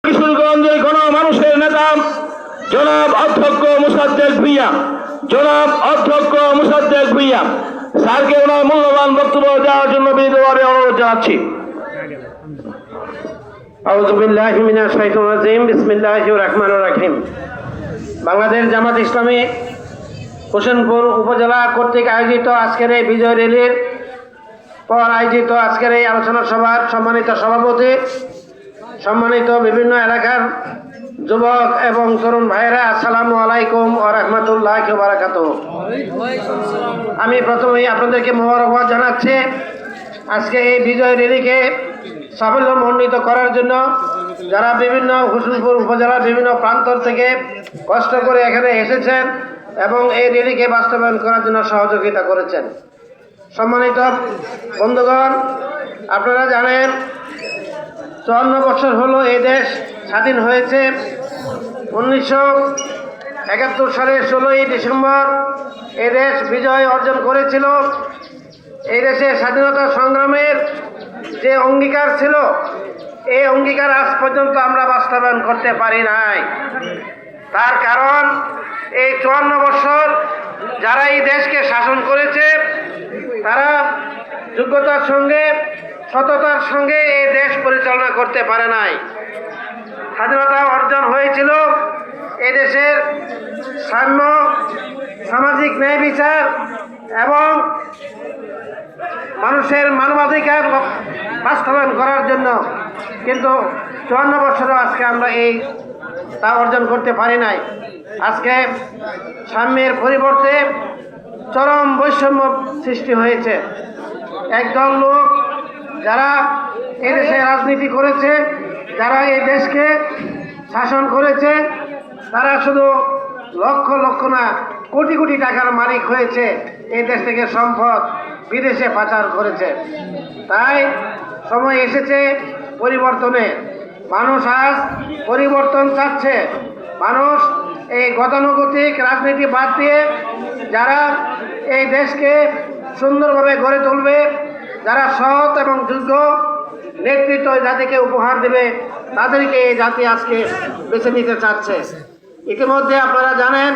কিশোরগঞ্জের গণমানুষের নেতা জনাব অধ্যক্ষ মোসাদ্দেক ভূঁইয়া, স্যারকে ওনার মূল্যবান বক্তব্য দেওয়ার জন্য বিনীতভাবে অনুরোধ জানাচ্ছি। আউযু বিল্লাহি মিনাশ শাইতানির রাজিম। বিসমিল্লাহির রহমানির রহিম। বাংলাদেশ জামাত ইসলামী হোসেনপুর উপজেলা কর্তৃক আয়োজিত আজকের এই বিজয় র্যালির পর আয়োজিত আজকের এই আলোচনা সভার সম্মানিত সভাপতি, সম্মানিত বিভিন্ন এলাকার যুবক এবং তরুণ ভাইয়েরা, আসসালামু আলাইকুম ওয়া রাহমাতুল্লাহি ওয়া বারাকাতুহু। আমি প্রথমেই আপনাদেরকে মোবারকবাদ জানাচ্ছি আজকে এই বিজয় র্যালিকে সাফল্যমণ্ডিত করার জন্য যারা বিভিন্ন হোসেনপুর উপজেলার বিভিন্ন প্রান্তর থেকে কষ্ট করে এখানে এসেছেন এবং এই র্যালিকে বাস্তবায়ন করার জন্য সহযোগিতা করেছেন। সম্মানিত বন্ধুগণ, আপনারা জানেন 54 বছর হলো এই দেশ স্বাধীন হয়েছে। 1971 সালের 16ই ডিসেম্বর এই দেশ বিজয় অর্জন করেছিল। এই দেশের স্বাধীনতা সংগ্রামের যে অঙ্গীকার ছিল, এই অঙ্গীকার আজ পর্যন্ত আমরা বাস্তবায়ন করতে পারি নাই। তার কারণ এই 54 বছর যারা এই দেশকে শাসন করেছে তারা যোগ্যতার সঙ্গে সততার সঙ্গে এই দেশ পরিচালনা করতে পারে নাই। স্বাধীনতা অর্জন হয়েছিল এই দেশের সাম্য, সামাজিক ন্যায় বিচার এবং মানুষের মানবাধিকার বাস্তবায়ন করার জন্য, কিন্তু 54 বছরও আজকে আমরা তা অর্জন করতে পারি নাই। আজকে সাম্যের পরিবর্তে চরম বৈষম্য সৃষ্টি হয়েছে। একদল লোক যারা এই দেশে রাজনীতি করেছে, যারা এই দেশকে শাসন করেছে, তারা শুধু লক্ষ লক্ষ না কোটি কোটি টাকার মালিক হয়েছে, এই দেশ থেকে সম্পদ বিদেশে পাচার করেছে। তাই সময় এসেছে পরিবর্তনে। মানুষ আজ পরিবর্তন চাচ্ছে। মানুষ এই গতানুগতিক রাজনীতি বাদ দিয়ে যারা এই দেশকে সুন্দরভাবে গড়ে তুলবে, যারা সৎ এবং যোগ্য নেতৃত্ব জাতিকে উপহার দেবে, তাদেরকে এই জাতি আজকে বেছে নিতে চাচ্ছে। ইতিমধ্যে আপনারা জানেন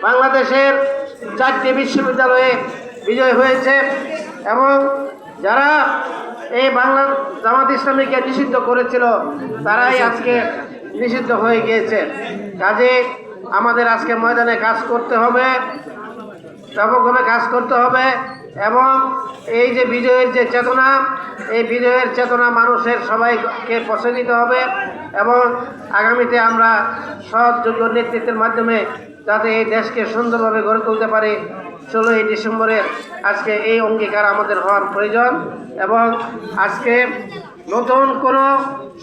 বাংলাদেশের 4টি বিশ্ববিদ্যালয়ে বিজয় হয়েছে এবং যারা এই বাংলা জামাত ইসলামীকে নিষিদ্ধ করেছিল তারাই আজকে নিষিদ্ধ হয়ে গিয়েছে। কাজে আমাদের আজকে ময়দানে কাজ করতে হবে, ব্যাপকভাবে কাজ করতে হবে এবং এই যে বিজয়ের যে চেতনা, এই বিজয়ের চেতনা মানুষের সবাইকে পৌঁছে দিতে হবে এবং আগামীতে আমরা সৎ যোগ্য নেতৃত্বের মাধ্যমে যাতে এই দেশকে সুন্দরভাবে গড়ে তুলতে পারি, 16ই ডিসেম্বরের আজকে এই অঙ্গীকার আমাদের হওয়ার প্রয়োজন। এবং আজকে নতুন কোনো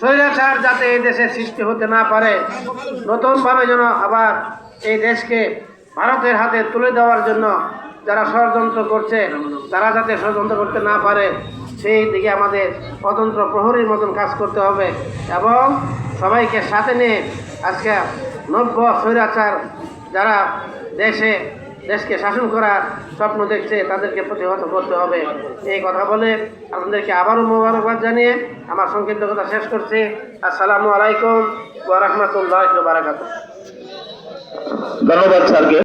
স্বৈরাচার যাতে এই দেশে সৃষ্টি হতে না পারে, নতুনভাবে যেন আবার এই দেশকে ভারতের হাতে তুলে দেওয়ার জন্য যারা ষড়যন্ত্র করছে তারা যাতে ষড়যন্ত্র করতে না পারে, সেই দিকে আমাদের স্বতন্ত্র প্রহরীর মতন কাজ করতে হবে এবং সবাইকে সাথে নিয়ে আজকে নব্য স্বৈরাচার যারা দেশকে শাসন করার স্বপ্ন দেখছে তাদেরকে প্রতিহত করতে হবে। এই কথা বলে আপনাদেরকে আবারও মোবারকবাদ জানিয়ে আমার সংক্ষিপ্ত কথা শেষ করছি। আসসালামু আলাইকুম ওয়া রাহমাতুল্লাহি ওয়া বারাকাতুহু। ধন্যবাদ স্যারকে।